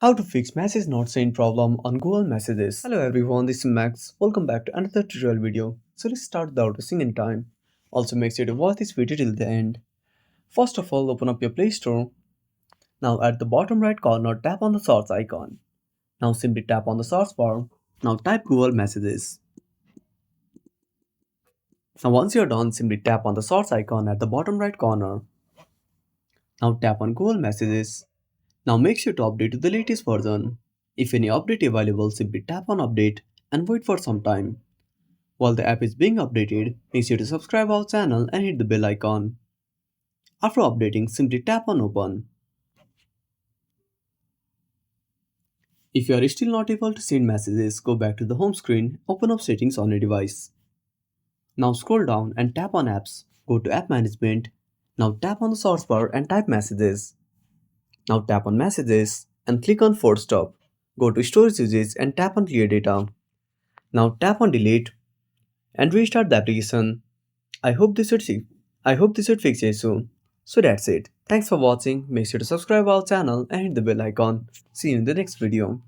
How to fix message not sent problem on Google Messages. Hello everyone, this is Max. Welcome back to another tutorial video. So let's start without wasting any time. Also make sure to watch this video till the end. First of all, open up your Play Store. Now at the bottom right corner, tap on the search icon. Now simply tap on the search bar. Now type Google Messages. Now once you're done, simply tap on the search icon at the bottom right corner. Now tap on Google Messages. Now make sure to update to the latest version. If any update available, simply tap on update and wait for some time. While the app is being updated, make sure to subscribe our channel and hit the bell icon. After updating, simply tap on open. If you are still not able to send messages, go back to the home screen, open up settings on your device. Now scroll down and tap on apps. Go to app management. Now tap on the search bar and type messages. Now tap on messages and click on force stop. Go to storage usage and tap on clear data. Now tap on delete and restart the application. I hope this should see. I hope this should fix it soon. So that's it. Thanks for watching. Make sure to subscribe our channel and hit the bell icon. See you in the next video.